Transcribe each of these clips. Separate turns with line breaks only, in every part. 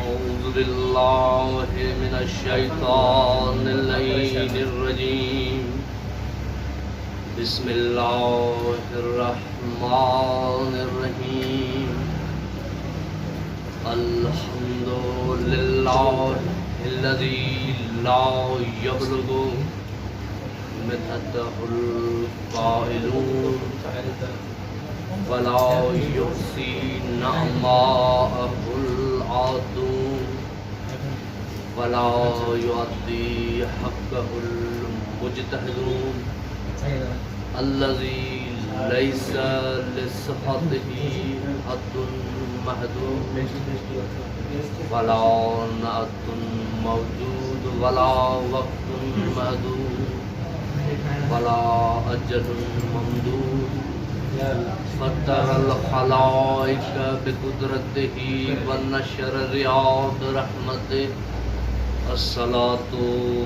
أعوذ بالله من الشيطان اللعين الرجيم بسم الله الرحمن الرحيم الحمد لله الذي لا يبلغ مدحه القائلون ولا يحصي نعماءه العادون ولا يؤدي حقه المجتهدون الذي ليس لصحته حد محدود ولا نعت موجود ولا وقت محدود ولا أجل ممدود فطر الخلائق بقدرته ونشر رياض رحمته الصلاة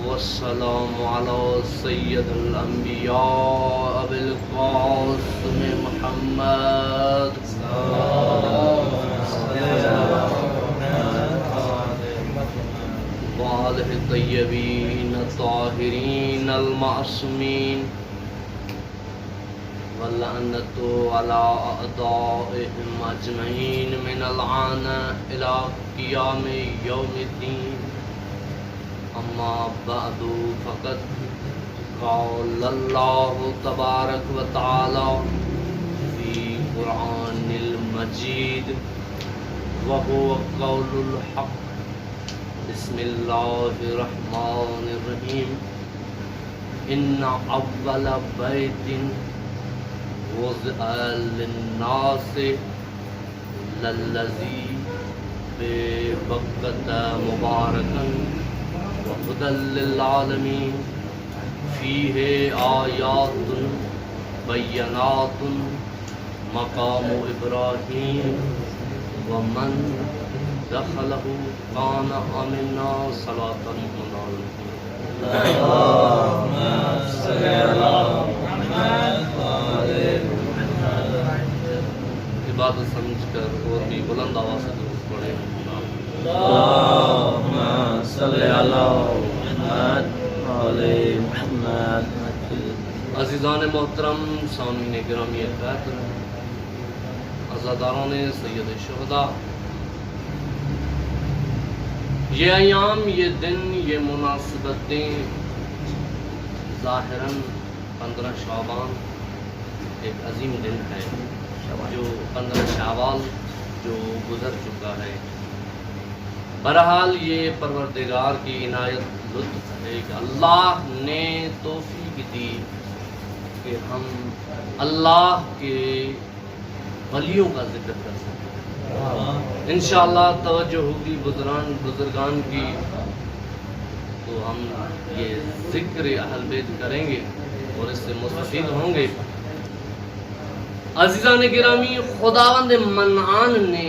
والسلام على سيد الأنبياء أبي القاسم محمد وآله الطيبين الطاهرين المعصومين واللعنة على أعدائهم أجمعين من الآن إلى قيام يوم الدين أما بعد فقد قال الله تبارك وتعالى في قرآن المجيد وهو قول الحق بسم الله الرحمن الرحيم إن أول بيت وضع للناس للذي ببكة مباركا وهدى للعالمين فيه آيات بينات مقام إبراهيم ومن دخله كان آمنا صلاة محمد
اللهم صل على محمد وعلى
عبادت سمجھ کر اور بھی بلند آواز سے درود پڑھیں
اللهم صل على محمد وعلى محمد.
عزیزان محترم، سامعین گرامی قدر، عزاداران سید شہداء، یہ ایام، یہ دن، یہ مناسبتیں ظاہراً 15 شعبان ایک عظیم دن ہے، جو 15 شوال جو گزر چکا ہے۔ بہرحال یہ پروردگار کی عنایت لطف ہے کہ اللہ نے توفیق دی کہ ہم اللہ کے ولیوں کا ذکر کر سکیں۔ انشاءاللہ توجہ ہوگی بزرگان کی تو ہم یہ ذکر اہل بیت کریں گے اور اس سے مستفید ہوں گے۔ عزیزان گرامی، خداوند منعان نے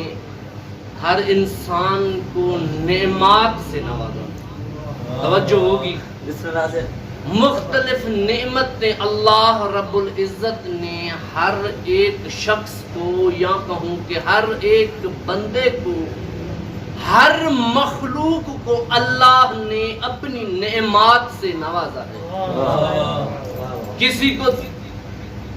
ہر انسان کو نعمات سے نوازا۔ توجہ ہوگی،
بسم اللہ سے
مختلف نعمتیں اللہ رب العزت نے ہر ایک شخص کو، یا کہوں کہ ہر ایک بندے کو، ہر مخلوق کو اللہ نے اپنی نعمات سے نوازا ہے۔ کسی کو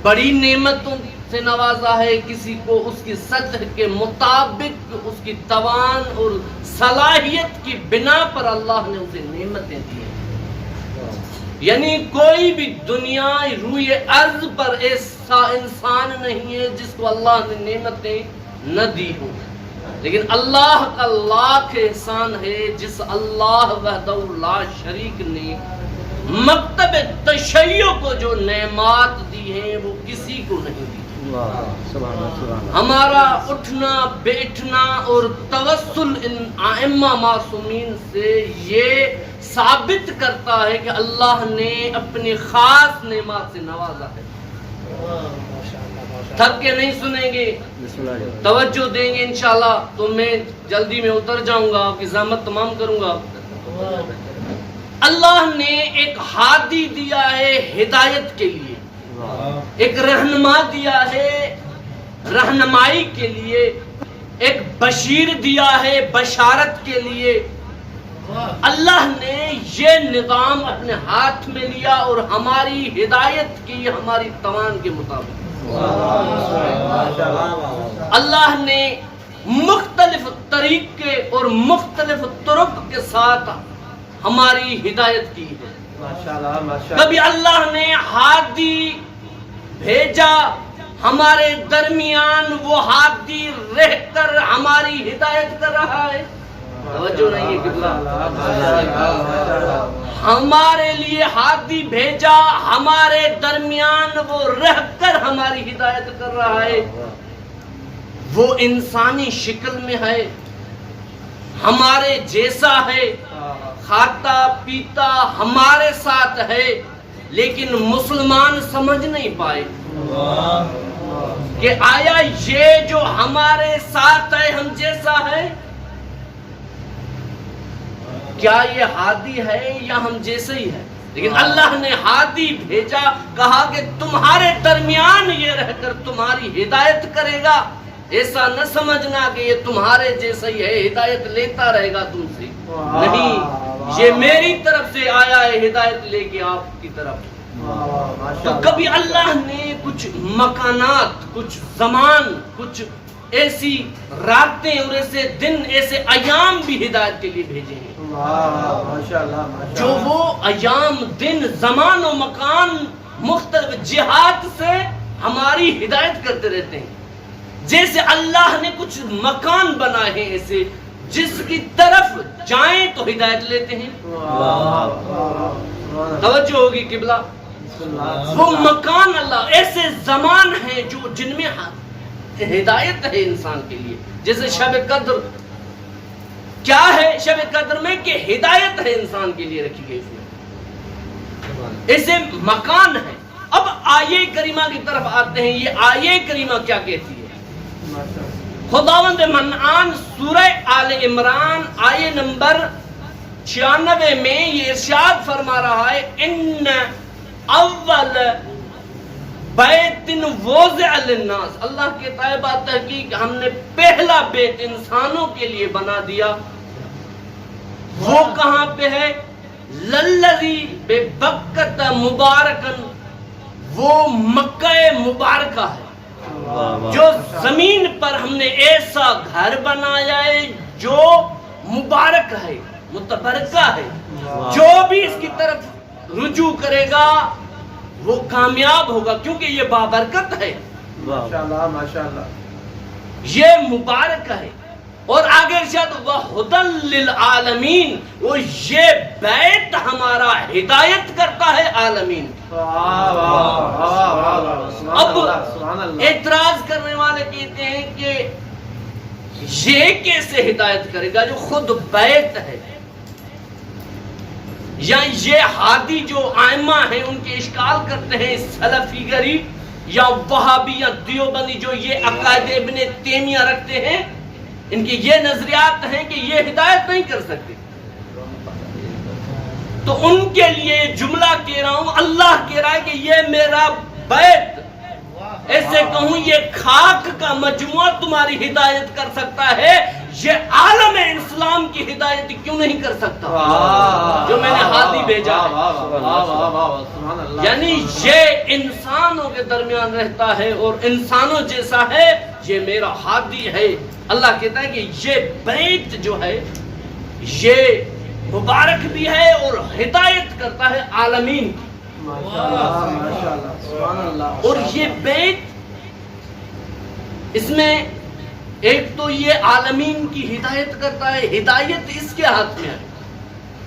بڑی نعمتوں سے نوازا ہے، کسی کو اس کی سطح کے مطابق اس کی توان اور صلاحیت کی بنا پر اللہ نے اسے نعمتیں دی ہیں۔ یعنی کوئی بھی دنیا روئے ارض پر ایسا انسان نہیں ہے جس کو اللہ نے نعمتیں نہ دی ہوں، لیکن اللہ کا لاکھ احسان ہے جس اللہ وحدہ لا شریک نے مکتب تشیع کو جو نعمات دی ہیں وہ کسی کو نہیں دی۔ ہمارا اٹھنا بیٹھنا اور توسل ان ائمہ معصومین سے یہ ثابت کرتا ہے کہ اللہ نے اپنی خاص نعمات سے نوازا ہے۔ تھک کے نہیں سنیں گے، توجہ دیں گے انشاءاللہ تو میں جلدی میں اتر جاؤں گا، آپ کی زحمت تمام کروں گا۔ اللہ نے ایک ہادی دیا ہے ہدایت کے لیے، ایک رہنما دیا ہے رہنمائی کے لیے، ایک بشیر دیا ہے بشارت کے لیے. اللہ نے یہ نظام اپنے ہاتھ میں لیا اور ہماری ہدایت کی ہماری توان کے مطابق. اللہ نے مختلف طریقے اور مختلف طرق کے ساتھ ہماری ہدایت کی ہے. کبھی اللہ نے ہادی بھیجا ہمارے درمیان، وہ ہادی رہ کر ہماری ہدایت کر رہا ہے. توجہ نہیں ہے قبلہ. ہمارے لیے ہادی بھیجا، ہمارے درمیان وہ رہ کر ہماری ہدایت کر رہا ہے. وہ انسانی شکل میں ہے، ہمارے جیسا ہے، کھاتا پیتا ہمارے ساتھ ہے، لیکن مسلمان سمجھ نہیں پائے کہ آیا یہ جو ہمارے ساتھ ہے ہم جیسا ہے، کیا یہ ہادی ہے یا ہم جیسے ہی ہے. لیکن اللہ نے ہادی بھیجا، کہا کہ تمہارے درمیان یہ رہ کر تمہاری ہدایت کرے گا. ایسا نہ سمجھنا کہ یہ تمہارے جیسا ہی ہے، ہدایت لیتا رہے گا تم سے. نہیں، یہ میری طرف سے آیا ہے ہدایت لے کے آپ کی طرف. تو کبھی اللہ نے کچھ مکانات، کچھ زمان، کچھ ایسی راتیں اور ایسے دن، ایسے ایام بھی ہدایت کے لیے بھیجے ہیں. جو وہ ایام، دن، زمان و مکان مختلف جہات سے ہماری ہدایت کرتے رہتے ہیں. جیسے اللہ نے کچھ مکان بنائے ہیں ایسے جس کی طرف جائیں تو ہدایت لیتے ہیں. توجہ ہوگی قبلہ. وہ مکان اللہ، ایسے زمان ہیں جو جن میں ہدایت ہے انسان کے لیے. جیسے شب قدر، کیا ہے شب قدر میں کہ ہدایت ہے انسان کے لیے رکھی گئی. ایسے مکان ہے. اب آیے کریمہ کی طرف آتے ہیں. یہ آیے کریمہ کیا کہتی ہے؟ خداوند منعان سورہ آل عمران آیے نمبر 96 میں یہ ارشاد فرما رہا ہے، ان اول بیت وضع للناس. اللہ کے طیبہ تحقیق ہم نے پہلا بیت انسانوں کے لیے بنا دیا. وہ کہاں پہ ہے؟ للذی ببکۃ مبارکن، وہ مکہ مبارکہ ہے جو زمین پر ہم نے ایسا گھر بنایا ہے جو مبارک ہے، متبرکہ ہے. جو بھی اس کی طرف رجوع کرے گا وہ کامیاب ہوگا، کیونکہ یہ بابرکت ہے.
ماشاءاللہ.
یہ مبارک ہے. اور آگے ارشاد وَهُدًى لِلْعَالَمِينَ، وہ یہ بیت ہمارا ہدایت کرتا ہے عالمین. اب اعتراض کرنے والے کہتے ہیں کہ یہ کیسے ہدایت کرے گا جو خود بیت ہے؟ یا یہ ہادی جو آئمہ ہیں ان کے اشکال کرتے ہیں سلفی گری یا وہابی یا دیوبندی جو یہ عقائد ابن تیمیہ رکھتے ہیں، ان کی یہ نظریات ہیں کہ یہ ہدایت نہیں کر سکتے. تو ان کے لیے جملہ کہہ رہا ہوں، اللہ کہہ رہا ہے کہ یہ میرا بیت، ایسے کہوں یہ خاک کا مجموعہ تمہاری ہدایت کر سکتا ہے، یہ عالم اسلام کی ہدایت کیوں نہیں کر سکتا جو میں نے ہادی بھیجا ہے. یعنی یہ انسانوں کے درمیان رہتا ہے اور انسانوں جیسا ہے، یہ میرا ہادی ہے. اللہ کہتا ہے کہ یہ بیت جو ہے یہ مبارک بھی ہے اور ہدایت کرتا ہے عالمین کی. اور یہ بیت، اس میں ایک تو یہ عالمین کی ہدایت کرتا ہے، ہدایت اس کے ہاتھ میں ہے.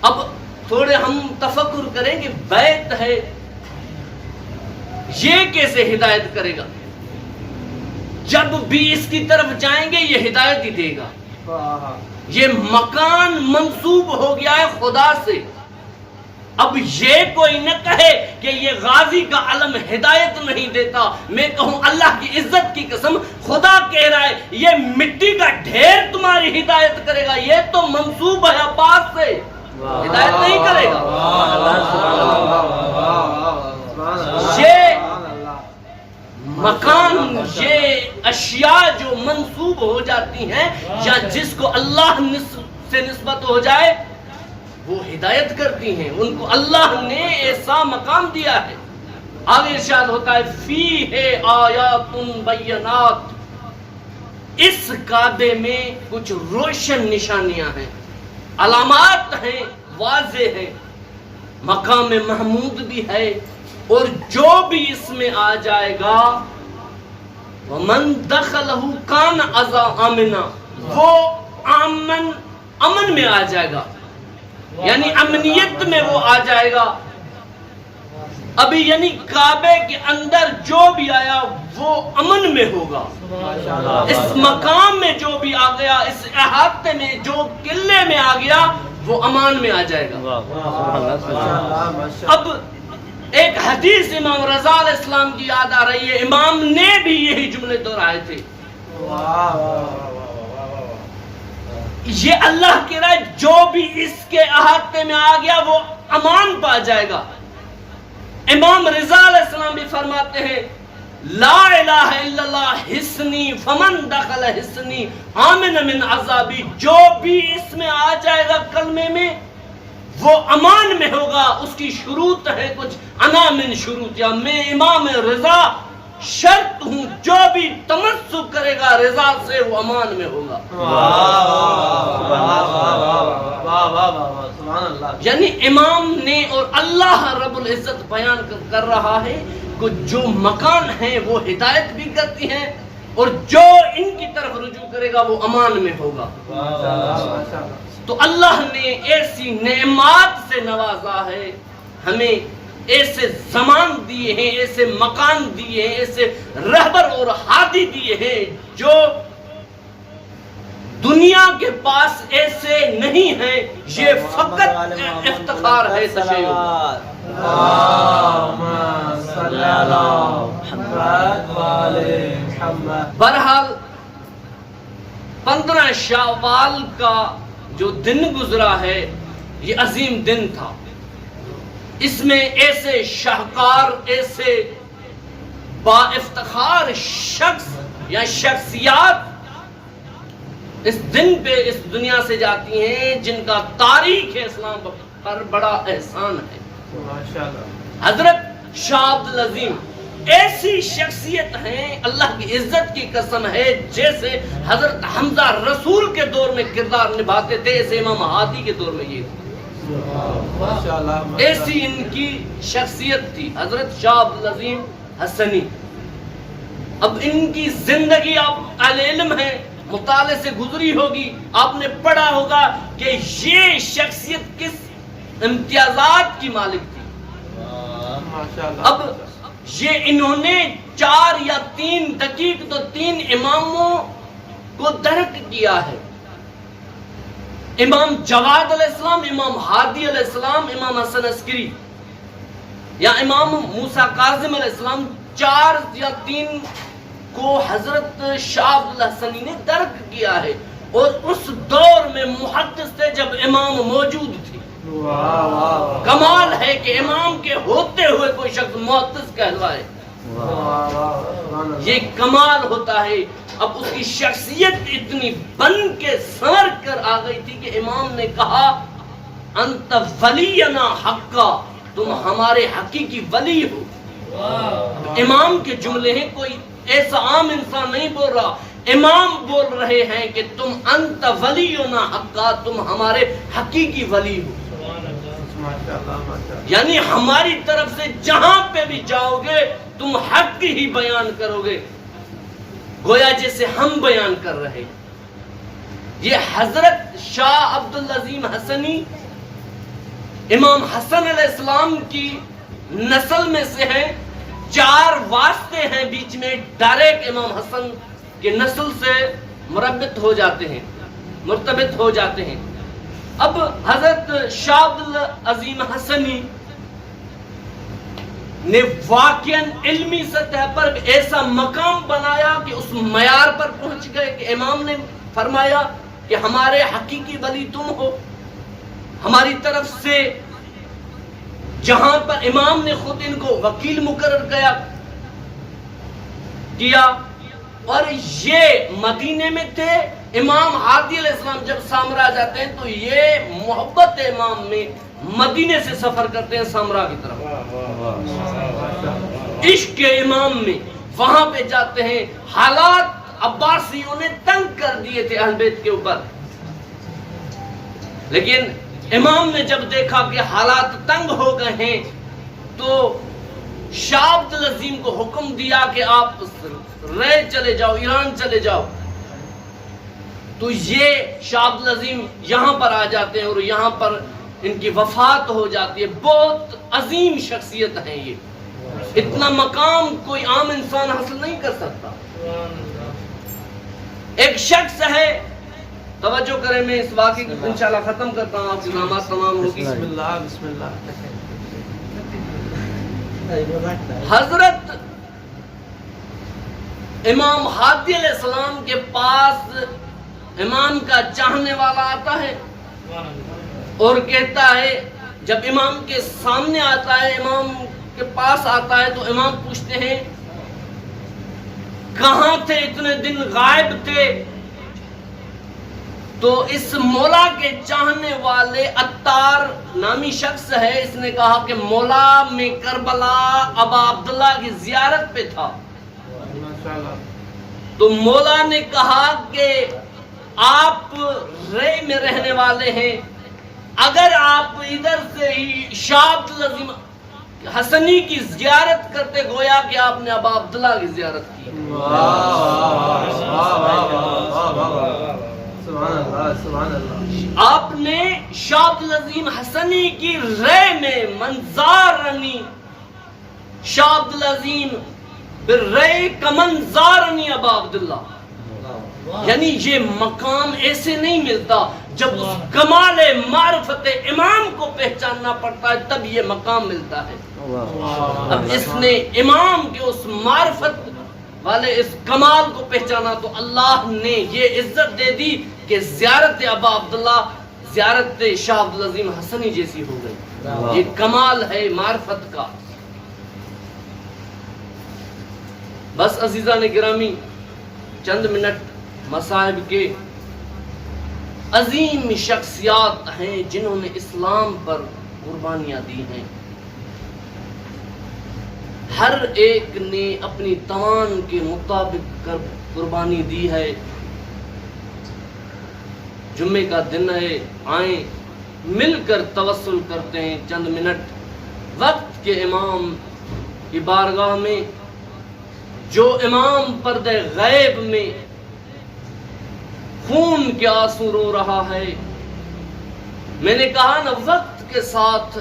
اب تھوڑے ہم تفکر کریں کہ بیت ہے، یہ کیسے ہدایت کرے گا؟ جب بھی اس کی طرف جائیں گے یہ ہدایت ہی دے گا. یہ مکان منسوب ہو گیا ہے خدا سے. اب یہ کوئی نہ کہے کہ یہ غازی کا علم ہدایت نہیں دیتا. میں کہوں اللہ کی عزت کی قسم، خدا کہہ رہا ہے یہ مٹی کا ڈھیر تمہاری ہدایت کرے گا. یہ تو منسوب ہے عباس سے، ہدایت نہیں کرے گا. یہ مکان یہ اشیاء جو منسوب ہو جاتی ہیں یا جس کو اللہ سے نسبت ہو جائے وہ ہدایت کرتی ہیں، ان کو اللہ نے ایسا مقام دیا ہے۔ آگے ارشاد ہوتا ہے فیہ آیات بینات، اس کعبے میں کچھ روشن نشانیاں ہیں، علامات ہیں، واضح ہیں، مقام محمود بھی ہے، اور جو بھی اس میں آ جائے گا ومن دخلہ کان آمنا، وہ امن میں آ جائے گا، یعنی امنیت میں وہ آ جائے گا۔ ابھی یعنی کعبے کے اندر جو بھی آیا وہ امن میں ہوگا، اس مقام میں جو بھی آ گیا، اس احاطے میں جو قلعے میں آ گیا وہ امان میں آ جائے گا۔ اب ایک حدیث امام رضا علیہ السلام کی یاد آ رہی ہے، امام نے بھی یہی جملے دہرائے تھے۔ یہ اللہ کہہ رہا ہے جو بھی اس کے احاطے میں آ گیا وہ امان پا جائے گا۔ امام رضا علیہ السلام بھی فرماتے ہیں لا الہ الا اللہ حسنی فمن دخل حسنی آمن من عذابی، جو بھی اس میں آ جائے گا کلمے میں وہ امان میں ہوگا۔ اس کی شروط ہے کچھ، انا من شروط، یا میں امام رضا شرط ہوں، جو بھی تمسک کرے گا رضا سے وہ امان میں ہوگا۔ یعنی امام نے اور اللہ رب العزت بیان کر رہا ہے کہ جو مکان ہیں وہ ہدایت بھی کرتی ہیں، اور جو ان کی طرف رجوع کرے گا وہ امان میں ہوگا۔ تو اللہ نے ایسی نعمات سے نوازا ہے، ہمیں ایسے زمان دیے ہیں، ایسے مکان دیے ہیں، ایسے رہبر اور ہادی دیے ہیں جو دنیا کے پاس ایسے نہیں ہیں۔ یہ فقط افتخار ہے تشیع۔ بہرحال 15 شوال کا جو دن گزرا ہے یہ عظیم دن تھا، اس میں ایسے شاہکار، ایسے با افتخار شخص یا شخصیات اس دن پہ اس دنیا سے جاتی ہیں جن کا تاریخ اسلام پر بڑا احسان ہے۔ حضرت شاہ عبد العظیم ایسی شخصیت ہیں، اللہ کی عزت کی قسم ہے، جیسے حضرت حمزہ رسول کے دور میں کردار نبھاتے تھے ایسے امام ہادی کے دور میں یہ تھے، ایسی ان کی شخصیت تھی حضرت شاہ عبد العظیم حسنی۔ اب ان کی زندگی آپ اہل علم ہیں، مطالعے سے گزری ہوگی، آپ نے پڑھا ہوگا کہ یہ شخصیت کس امتیازات کی مالک تھی۔ اب یہ انہوں نے 4 یا 3 دقیق تو 3 اماموں کو درک کیا ہے، امام جواد علیہ السلام، امام ہادی علیہ السلام، امام حسن عسکری یا امام موسیٰ کاظم علیہ السلام، 4 یا 3 کو حضرت شاہ عبد الحسنی نے درک کیا ہے، اور اس دور میں محدث تھے جب امام موجود تھے۔ کمال ہے کہ امام کے ہوتے ہوئے کوئی شخص محدث کہلوائے، یہ کمال ہوتا ہے۔ اب اس کی شخصیت اتنی بن کے سنور کر آ گئی تھی کہ امام نے کہا انت ولینا حقا، تم ہمارے حقیقی ولی ہو۔ امام کے جملے ہیں، کوئی ایسا عام انسان نہیں بول رہا، امام بول رہے ہیں کہ تم انت ولینا حقا، تم ہمارے حقیقی ولی ہو۔ یعنی ہماری طرف سے جہاں پہ بھی جاؤ گے تم حق ہی بیان کرو گے، گویا جیسے ہم بیان کر رہے ہیں۔ یہ حضرت شاہ عبد العظیم حسنی امام حسن علیہ السلام کی نسل میں سے ہیں، 4 واسطے ہیں بیچ میں، ڈائریکٹ امام حسن کے نسل سے مربط ہو جاتے ہیں، مرتبط ہو جاتے ہیں۔ اب حضرت شاہ عبد العظیم حسنی نے واقعاً علمی سطح پر ایسا مقام بنایا کہ اس معیار پر پہنچ گئے کہ امام نے فرمایا کہ ہمارے حقیقی ولی تم ہو۔ ہماری طرف سے جہاں پر امام نے خود ان کو وکیل مقرر کیا، کیا. اور یہ مدینے میں تھے. امام ہادی علیہ السلام جب سامرا جاتے ہیں تو یہ محبت امام میں مدینے سے سفر کرتے ہیں سامرا کی طرف. عشق امام میں وہاں پہ جاتے ہیں. حالات عباسیوں نے تنگ کر دیے تھے اہل بیت کے اوپر، لیکن امام نے جب دیکھا کہ حالات تنگ ہو گئے ہیں تو شاہ عبد العظیم کو حکم دیا کہ آپ رے چلے جاؤ، ایران چلے جاؤ. تو یہ شاہ عبد العظیم یہاں پر آ جاتے ہیں اور یہاں پر ان کی وفات ہو جاتی ہے. بہت عظیم شخصیت ہیں یہ. اتنا مقام کوئی عام انسان حاصل نہیں کر سکتا. ایک شخص ہے، توجہ کریں، میں اس واقعے کو انشاءاللہ ختم کرتا ہوں، آپ کی نماز تمام ہوگی.
بسم اللہ بسم اللہ.
حضرت امام ہادی علیہ السلام کے پاس امام کا چاہنے والا آتا ہے اور کہتا ہے، جب امام کے سامنے آتا ہے، امام کے پاس آتا ہے تو امام پوچھتے ہیں کہاں تھے، اتنے دن غائب تھے. تو اس مولا کے چاہنے والے عطار نامی شخص ہے، اس نے کہا کہ مولا میں کربلا ابا عبداللہ کی زیارت پہ تھا. تو مولا نے کہا کہ آپ رے میں رہنے والے ہیں، اگر آپ ادھر سے ہی شاہ عبد العظیم حسنی کی زیارت کرتے گویا کہ آپ نے ابا عبداللہ کی زیارت کی. آپ نے شاہ عبد العظیم حسنی کی رے میں منظارنی، شاہ عبد العظیم بالرے کمنظارنی ابا عبداللہ. یعنی یہ مقام ایسے نہیں ملتا، جب اس کمال معرفت امام کو پہچاننا پڑتا ہے تب یہ مقام ملتا ہے. اب اس نے امام کے اس معرفت والے اس کمال کو پہچانا تو اللہ نے یہ عزت دے دی کہ زیارت ابا عبداللہ زیارت شاہ عبد العظیم حسنی جیسی ہو گئی. یہ کمال ہے معرفت کا. بس عزیزان گرامی، چند منٹ مصاحب کے عظیم شخصیات ہیں جنہوں نے اسلام پر قربانیاں دی ہیں. ہر ایک نے اپنی توان کے مطابق قربانی دی ہے. جمعے کا دن ہے، آئیں مل کر توسل کرتے ہیں چند منٹ وقت کے امام کی بارگاہ میں. جو امام پردہ غیب میں خون کے آنسو رو رہا ہے. میں نے کہا نا، وقت کے ساتھ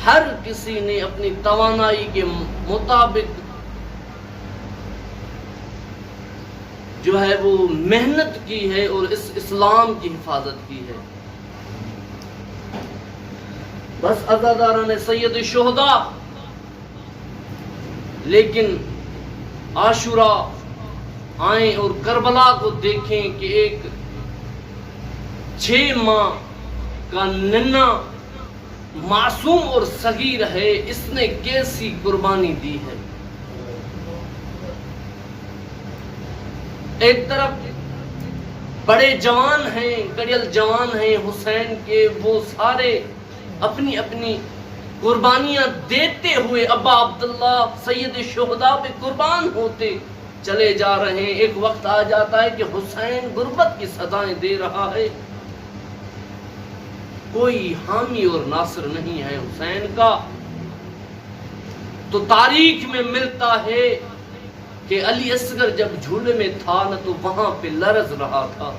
ہر کسی نے اپنی توانائی کے مطابق جو ہے وہ محنت کی ہے اور اس اسلام کی حفاظت کی ہے. بس عزاداران سید الشہداء، لیکن عاشورہ آئیں اور کربلا کو دیکھیں کہ ایک 6 ماہ کا ننھا معصوم اور صغیر ہے، اس نے کیسی قربانی دی ہے. ایک طرف بڑے جوان ہیں، کڑیل جوان ہیں حسین کے، وہ سارے اپنی اپنی قربانیاں دیتے ہوئے ابا عبداللہ سید الشہداء پہ قربان ہوتے چلے جا رہے ہیں. ایک وقت آ جاتا ہے کہ حسین غربت کی صدائیں دے رہا ہے، کوئی حامی اور ناصر نہیں ہے حسین کا. تو تاریخ میں ملتا ہے کہ علی اصغر جب جھولے میں تھا نہ تو وہاں پہ لرز رہا تھا.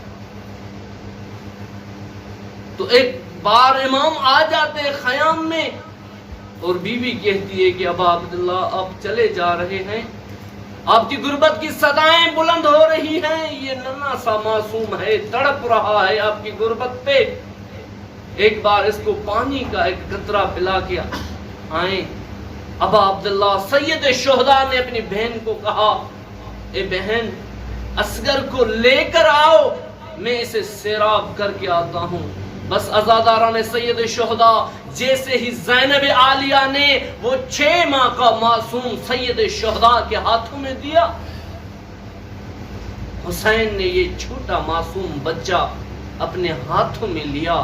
تو ایک بار امام آ جاتے ہیں خیام میں اور بیوی کہتی ہے کہ ابا عبداللہ آپ چلے جا رہے ہیں، آپ کی غربت کی صدائیں بلند ہو رہی ہیں، یہ ننھا سا معصوم ہے، تڑپ رہا ہے آپ کی غربت پہ، ایک بار اس کو پانی کا ایک قطرہ پلا کے آئیں. ابا عبداللہ سید الشہداء نے اپنی بہن کو کہا، اے بہن اصغر کو لے کر آؤ، میں اسے سیراب کر کے آتا ہوں. بس عزاداران سید شہداء جیسے ہی زینب عالیہ نے وہ 6 ماہ کا معصوم سید شہداء کے ہاتھوں میں دیا، حسین نے یہ چھوٹا معصوم بچہ اپنے ہاتھوں میں لیا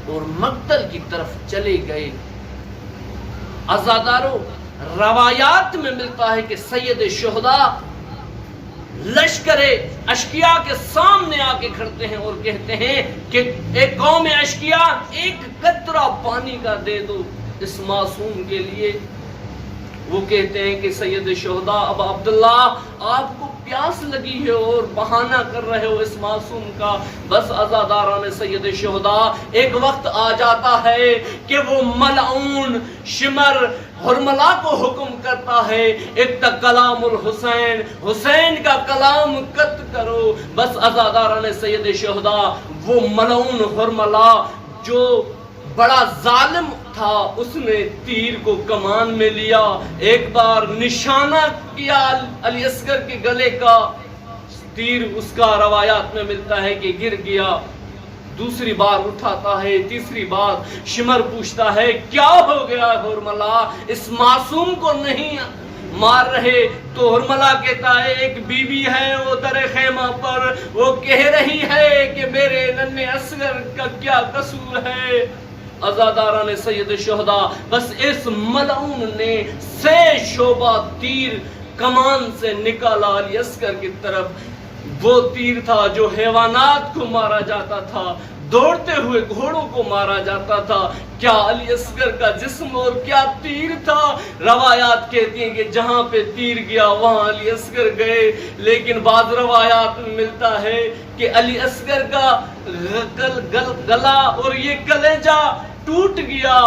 اور مقتل کی طرف چلے گئے۔ عزاداروں، روایات میں ملتا ہے کہ سید شہداء لشکر اشقیاء کے سامنے آ کے کھڑتے ہیں اور کہتے ہیں کہ ایک قوم اشقیاء ایک قطرہ پانی کا دے دو اس معصوم کے لیے۔ وہ کہتے ہیں کہ سید شہداء ابا عبداللہ آپ کو پیاس لگی ہے اور بہانہ کر رہے ہو اس معصوم کا۔ بس عزاداران سید شہداء ایک وقت آ جاتا ہے کہ وہ ملعون شمر حرملہ کو حکم کرتا ہے اتق کلام الحسین، حسین کا کلام قط کرو۔ بس عزاداران سید شہداء وہ ملعون حرملہ جو بڑا ظالم تھا، اس نے تیر کو کمان میں لیا، ایک بار نشانہ کیا علی اصغر کے گلے کا، تیر اس کا روایات میں ملتا ہے کہ گر گیا۔ دوسری بار اٹھاتا ہے، تیسری بار شمر پوچھتا ہے کیا ہو گیا حرملہ، اس معصوم کو نہیں مار رہے؟ تو حرملہ کہتا ہے ایک بی بی ہے وہ در خیمہ پر، وہ کہہ رہی ہے کہ میرے ننھے اصغر کا کیا قصور ہے۔ عزاداران سید شہداء بس اس ملعون نے 6 شعبہ تیر کمان سے نکالا علی اصغر کی طرف۔ وہ تیر تھا جو حیوانات کو مارا جاتا تھا، دوڑتے ہوئے گھوڑوں کو مارا جاتا تھا۔ کیا علی اصغر کا جسم اور کیا تیر تھا۔ روایات کہتی ہیں کہ جہاں پہ تیر گیا وہاں علی اصغر گئے، لیکن بعض روایات میں ملتا ہے کہ علی اصغر کا گلا اور یہ کلیجہ ٹوٹ گیا۔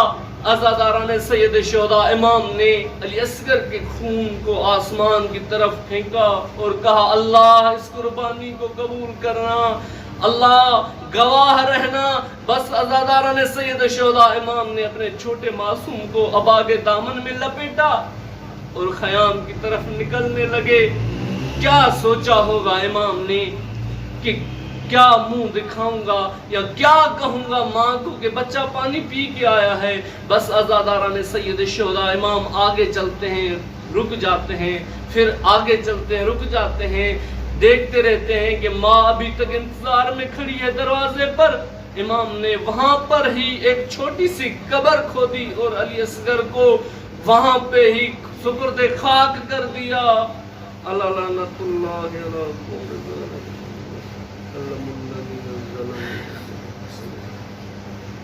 عزاداران سید شہداء امام نے علی اصغر کے خون کو آسمان کی طرف پھینکا اور کہا اللہ اس قربانی کو قبول کرنا، اللہ گواہ رہنا۔ بس عزاداران سید شہداء امام نے اپنے چھوٹے معصوم کو ابا کے دامن میں لپیٹا اور خیام کی طرف نکلنے لگے۔ کیا سوچا ہوگا امام نے کہ کیا منہ دکھاؤں گا یا کیا کہوں گا ماں کو کہ بچہ پانی پی کے آیا ہے۔ بس عزاداران سید شہداء امام آگے چلتے ہیں، رک جاتے ہیں، پھر آگے چلتے ہیں، رک جاتے ہیں، دیکھتے رہتے ہیں کہ ماں ابھی تک انتظار میں کھڑی ہے دروازے پر۔ امام نے وہاں پر ہی ایک چھوٹی سی قبر کھودی اور علی اصغر کو وہاں پہ ہی سپرد خاک کر دیا۔ اللہ لعنت اللہ علیہ